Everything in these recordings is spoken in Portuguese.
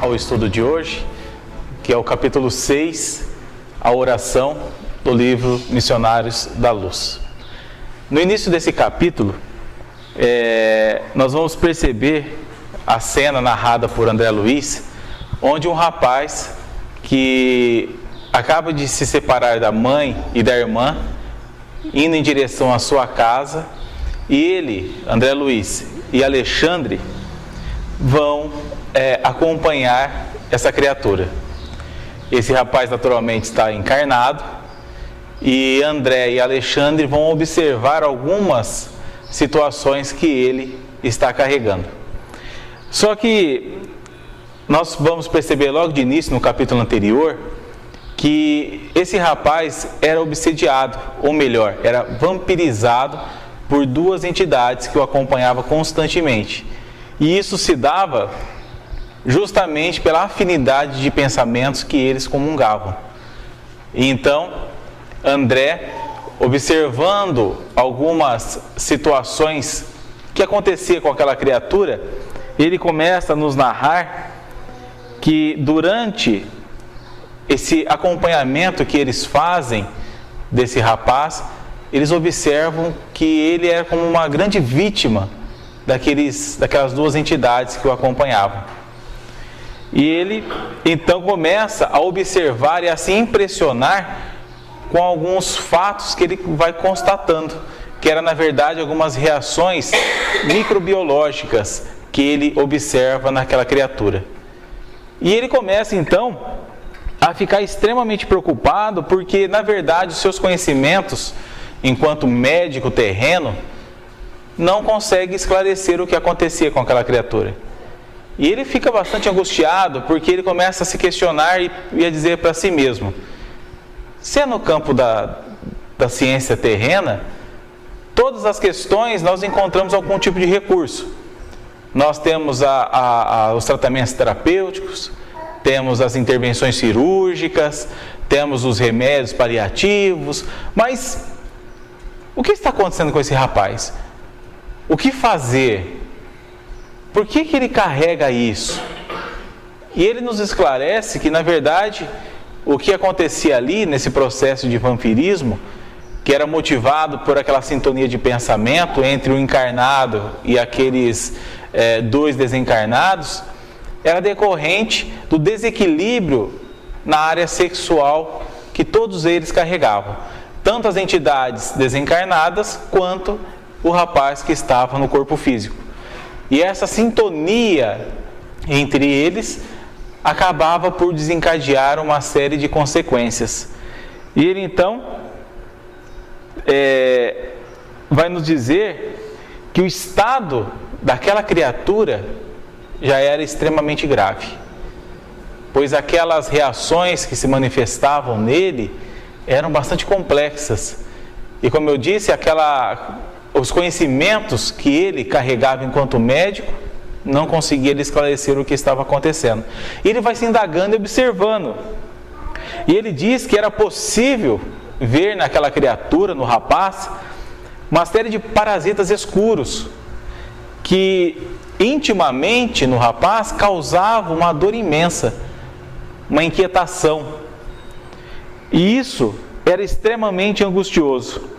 ao estudo de hoje, que é o capítulo 6, a oração do livro Missionários da Luz. No início desse capítulo, nós vamos perceber a cena narrada por André Luiz, onde um rapaz que acaba de se separar da mãe e da irmã, indo em direção à sua casa, e ele, André Luiz e Alexandre, vão acompanhar essa criatura. Esse rapaz naturalmente está encarnado, e André e Alexandre vão observar algumas situações que ele está carregando. Só que nós vamos perceber logo de início, no capítulo anterior, que esse rapaz era obsediado, ou melhor, era vampirizado por duas entidades que o acompanhavam constantemente. E isso se dava justamente pela afinidade de pensamentos que eles comungavam. Então, André, observando algumas situações que acontecia com aquela criatura, ele começa a nos narrar que durante esse acompanhamento que eles fazem desse rapaz, eles observam que ele era como uma grande vítima daquelas duas entidades que o acompanhavam. E ele então começa a observar e a se impressionar com alguns fatos que ele vai constatando, que eram na verdade algumas reações microbiológicas que ele observa naquela criatura. E ele começa então a ficar extremamente preocupado, porque na verdade os seus conhecimentos enquanto médico terreno não consegue esclarecer o que acontecia com aquela criatura. E ele fica bastante angustiado, porque ele começa a se questionar e a dizer para si mesmo: se é no campo da ciência terrena, todas as questões nós encontramos algum tipo de recurso. Nós temos os tratamentos terapêuticos, temos as intervenções cirúrgicas, temos os remédios paliativos, mas o que está acontecendo com esse rapaz? O que fazer? Por que ele carrega isso? E ele nos esclarece que, na verdade, o que acontecia ali nesse processo de vampirismo, que era motivado por aquela sintonia de pensamento entre o encarnado e aqueles dois desencarnados, era decorrente do desequilíbrio na área sexual que todos eles carregavam, tanto as entidades desencarnadas quanto o rapaz que estava no corpo físico. E essa sintonia entre eles acabava por desencadear uma série de consequências. E ele então vai nos dizer que o estado daquela criatura já era extremamente grave, pois aquelas reações que se manifestavam nele eram bastante complexas. E como eu disse, os conhecimentos que ele carregava enquanto médico não conseguia esclarecer o que estava acontecendo. E ele vai se indagando e observando. E ele diz que era possível ver naquela criatura, no rapaz, uma série de parasitas escuros que intimamente no rapaz causavam uma dor imensa, uma inquietação. E isso era extremamente angustioso.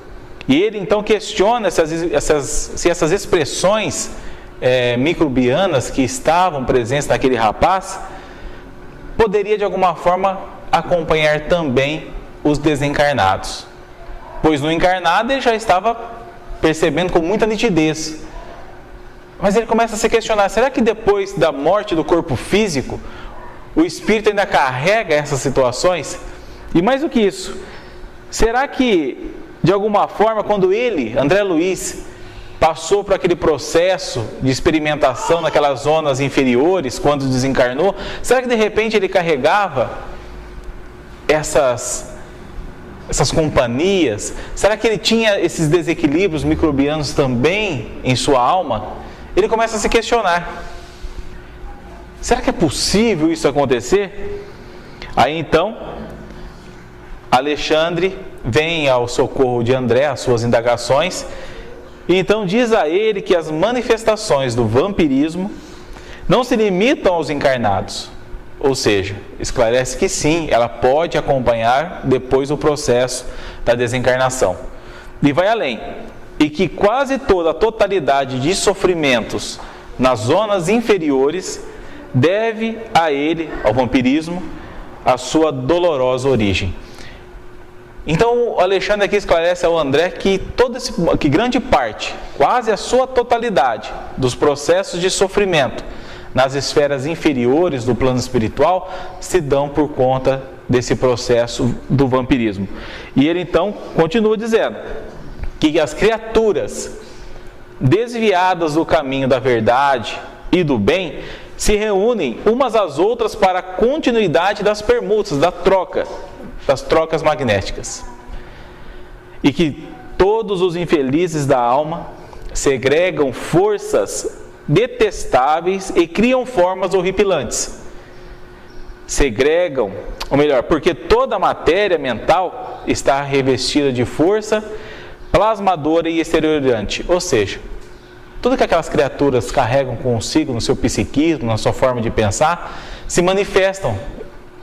E ele então questiona se essas expressões microbianas que estavam presentes naquele rapaz poderia de alguma forma acompanhar também os desencarnados, pois no encarnado ele já estava percebendo com muita nitidez. Mas ele começa a se questionar: será que depois da morte do corpo físico o espírito ainda carrega essas situações? E mais do que isso, será que de alguma forma, quando ele, André Luiz, passou por aquele processo de experimentação naquelas zonas inferiores, quando desencarnou, será que de repente ele carregava essas companhias? Será que ele tinha esses desequilíbrios microbianos também em sua alma? Ele começa a se questionar: será que é possível isso acontecer? Aí então, Alexandre vem ao socorro de André, as suas indagações, e então diz a ele que as manifestações do vampirismo não se limitam aos encarnados, Ou seja, esclarece que sim, ela pode acompanhar depois o processo da desencarnação. E vai além, e que quase toda a totalidade de sofrimentos nas zonas inferiores deve a ele, ao vampirismo, a sua dolorosa origem. Então, o Alexandre aqui esclarece ao André que que grande parte, quase a sua totalidade, dos processos de sofrimento nas esferas inferiores do plano espiritual se dão por conta desse processo do vampirismo. E ele então continua dizendo que as criaturas desviadas do caminho da verdade e do bem se reúnem umas às outras para a continuidade das permutas, das trocas magnéticas. E que todos os infelizes da alma segregam forças detestáveis e criam formas horripilantes. Segregam, ou melhor, porque toda a matéria mental está revestida de força plasmadora e exteriorizante, ou seja, tudo que aquelas criaturas carregam consigo no seu psiquismo, na sua forma de pensar, se manifestam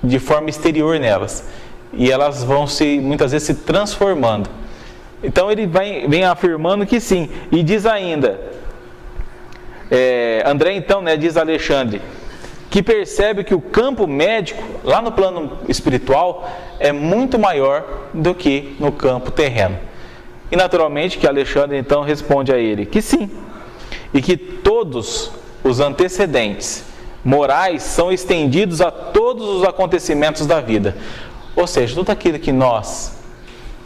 de forma exterior nelas, e elas vão muitas vezes se transformando. Então ele vem afirmando que sim, e diz ainda, André então, diz Alexandre, que percebe que o campo médico, lá no plano espiritual, é muito maior do que no campo terreno. E naturalmente que Alexandre então responde a ele que sim, e que todos os antecedentes morais são estendidos a todos os acontecimentos da vida. Ou seja, tudo aquilo que nós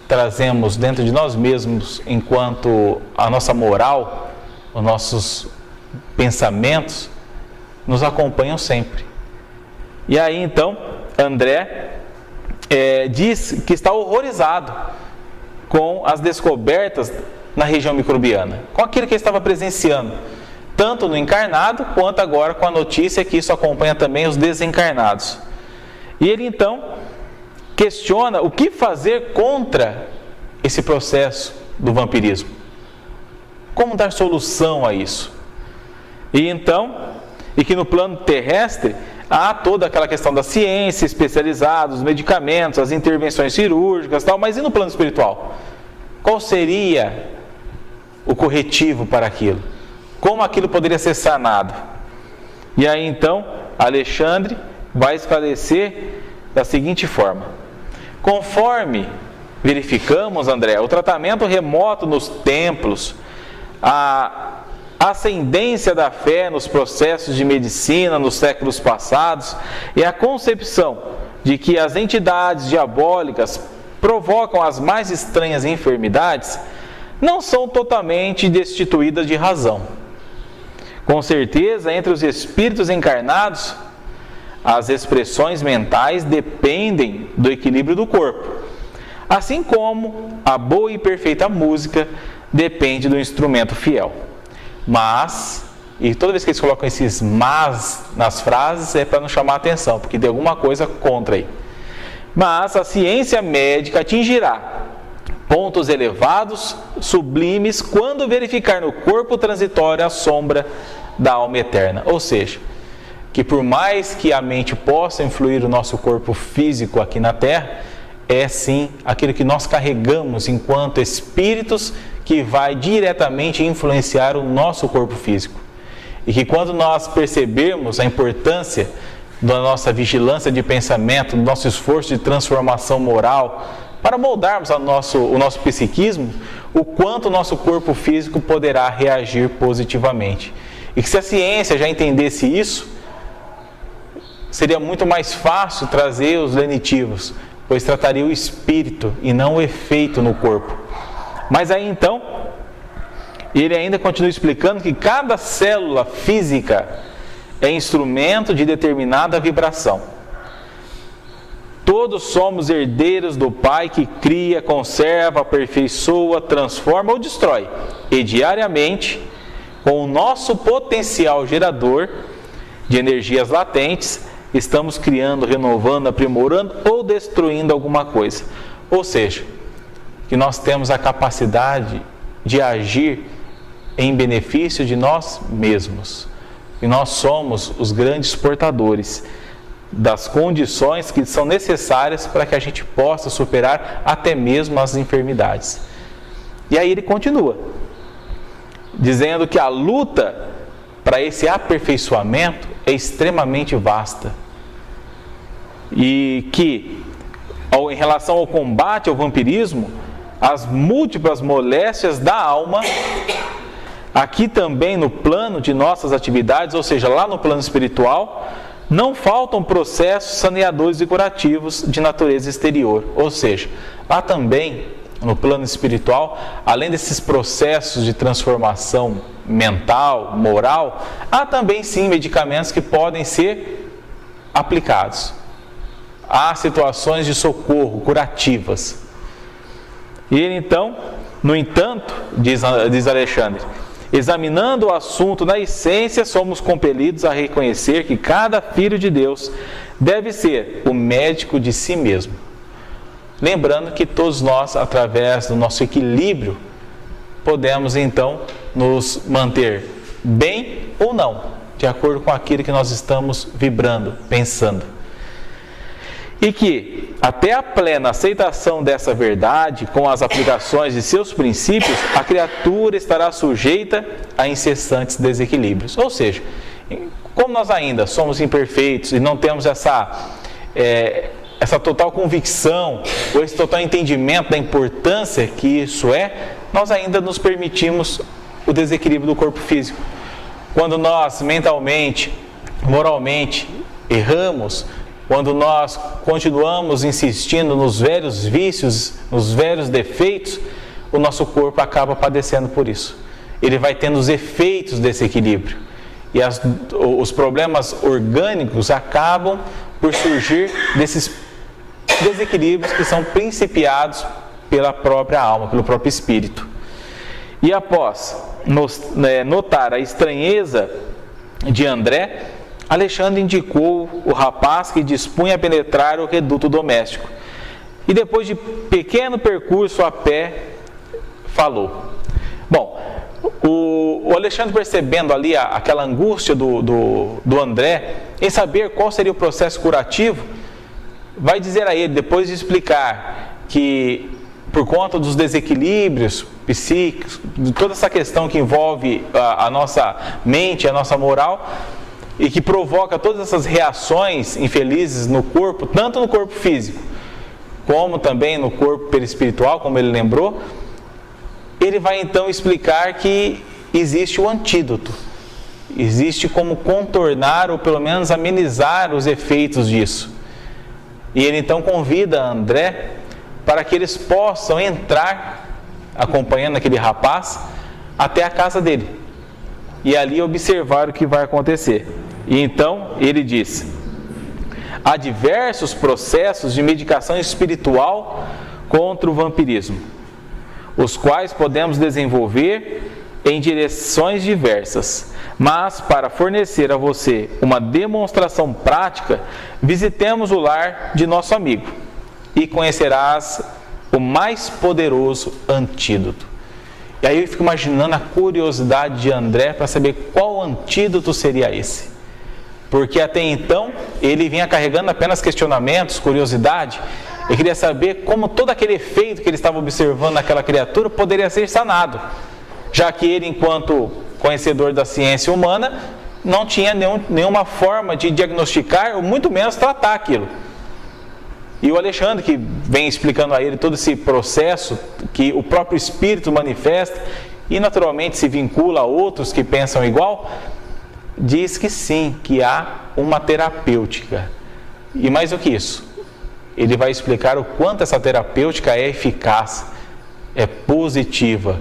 trazemos dentro de nós mesmos enquanto a nossa moral, os nossos pensamentos, nos acompanham sempre. E aí então, André diz que está horrorizado com as descobertas na região microbiana, com aquilo que ele estava presenciando, tanto no encarnado, quanto agora com a notícia que isso acompanha também os desencarnados. E ele então questiona o que fazer contra esse processo do vampirismo. Como dar solução a isso? E que no plano terrestre há toda aquela questão da ciência especializada, os medicamentos, as intervenções cirúrgicas, tal, mas e no plano espiritual? Qual seria o corretivo para aquilo? Como aquilo poderia ser sanado? E aí então, Alexandre vai esclarecer da seguinte forma: conforme verificamos, André, o tratamento remoto nos templos, a ascendência da fé nos processos de medicina nos séculos passados e a concepção de que as entidades diabólicas provocam as mais estranhas enfermidades, não são totalmente destituídas de razão. Com certeza, entre os espíritos encarnados, as expressões mentais dependem do equilíbrio do corpo, assim como a boa e perfeita música depende do instrumento fiel. Mas, e toda vez que eles colocam esses mas nas frases, é para não chamar a atenção, porque tem alguma coisa contra aí. Mas a ciência médica atingirá pontos elevados, sublimes, quando verificar no corpo transitório a sombra da alma eterna. Ou seja, que por mais que a mente possa influir o nosso corpo físico aqui na Terra, é sim aquilo que nós carregamos enquanto espíritos que vai diretamente influenciar o nosso corpo físico. E que quando nós percebermos a importância da nossa vigilância de pensamento, do nosso esforço de transformação moral, para moldarmos o nosso psiquismo, o quanto o nosso corpo físico poderá reagir positivamente. E que se a ciência já entendesse isso, seria muito mais fácil trazer os lenitivos, pois trataria o espírito e não o efeito no corpo. Mas aí então, ele ainda continua explicando que cada célula física é instrumento de determinada vibração. Todos somos herdeiros do Pai que cria, conserva, aperfeiçoa, transforma ou destrói. E diariamente, com o nosso potencial gerador de energias latentes, estamos criando, renovando, aprimorando ou destruindo alguma coisa. Ou seja, que nós temos a capacidade de agir em benefício de nós mesmos. E nós somos os grandes portadores das condições que são necessárias para que a gente possa superar até mesmo as enfermidades. E aí ele continua, dizendo que a luta para esse aperfeiçoamento é extremamente vasta. E que, em relação ao combate ao vampirismo, as múltiplas moléstias da alma, aqui também no plano de nossas atividades, ou seja, lá no plano espiritual, não faltam processos saneadores e curativos de natureza exterior. Ou seja, lá também, no plano espiritual, além desses processos de transformação mental, moral, há também sim medicamentos que podem ser aplicados. Há situações de socorro, curativas. E ele então, no entanto, diz Alexandre, examinando o assunto na essência, somos compelidos a reconhecer que cada filho de Deus deve ser o médico de si mesmo. Lembrando que todos nós, através do nosso equilíbrio, podemos então nos manter bem ou não, de acordo com aquilo que nós estamos vibrando, pensando. E que, até a plena aceitação dessa verdade, com as aplicações de seus princípios, a criatura estará sujeita a incessantes desequilíbrios. Ou seja, como nós ainda somos imperfeitos e não temos essa total convicção, ou esse total entendimento da importância que isso é, nós ainda nos permitimos o desequilíbrio do corpo físico. Quando nós mentalmente, moralmente, erramos, quando nós continuamos insistindo nos velhos vícios, nos velhos defeitos, o nosso corpo acaba padecendo por isso. Ele vai tendo os efeitos desse equilíbrio. E os problemas orgânicos acabam por surgir desses desequilíbrios que são principiados pela própria alma, pelo próprio espírito. E após notar a estranheza de André, Alexandre indicou o rapaz que dispunha a penetrar o reduto doméstico. E depois de pequeno percurso a pé, falou. Bom, o Alexandre, percebendo ali aquela angústia do André, em saber qual seria o processo curativo, vai dizer a ele, depois de explicar que por conta dos desequilíbrios psíquicos, de toda essa questão que envolve a nossa mente, a nossa moral, e que provoca todas essas reações infelizes no corpo, tanto no corpo físico, como também no corpo perispiritual, como ele lembrou, ele vai então explicar que existe o antídoto, existe como contornar ou pelo menos amenizar os efeitos disso. E ele então convida André para que eles possam entrar, acompanhando aquele rapaz, até a casa dele, e ali observar o que vai acontecer. E então ele diz: há diversos processos de medicação espiritual contra o vampirismo, os quais podemos desenvolver em direções diversas. Mas, para fornecer a você uma demonstração prática, visitemos o lar de nosso amigo e conhecerás o mais poderoso antídoto. E aí eu fico imaginando a curiosidade de André para saber qual antídoto seria esse. Porque até então ele vinha carregando apenas questionamentos, curiosidade. Ele queria saber como todo aquele efeito que ele estava observando naquela criatura poderia ser sanado, já que ele, enquanto conhecedor da ciência humana, não tinha nenhuma forma de diagnosticar, ou muito menos tratar aquilo. E o Alexandre, que vem explicando a ele todo esse processo que o próprio Espírito manifesta e naturalmente se vincula a outros que pensam igual, diz que sim, que há uma terapêutica. E mais do que isso, ele vai explicar o quanto essa terapêutica é eficaz, é positiva.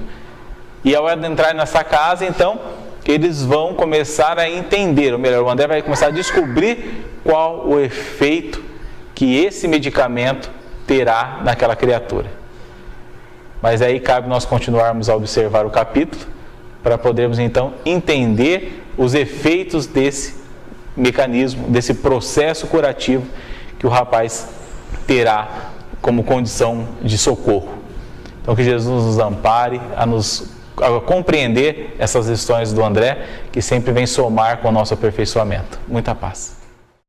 E ao entrar nessa casa, então, eles vão começar a entender, ou melhor, o André vai começar a descobrir qual o efeito que esse medicamento terá naquela criatura. Mas aí cabe nós continuarmos a observar o capítulo, para podermos então entender os efeitos desse mecanismo, desse processo curativo que o rapaz terá como condição de socorro. Então que Jesus nos ampare a compreender essas lições do André, que sempre vem somar com o nosso aperfeiçoamento. Muita paz.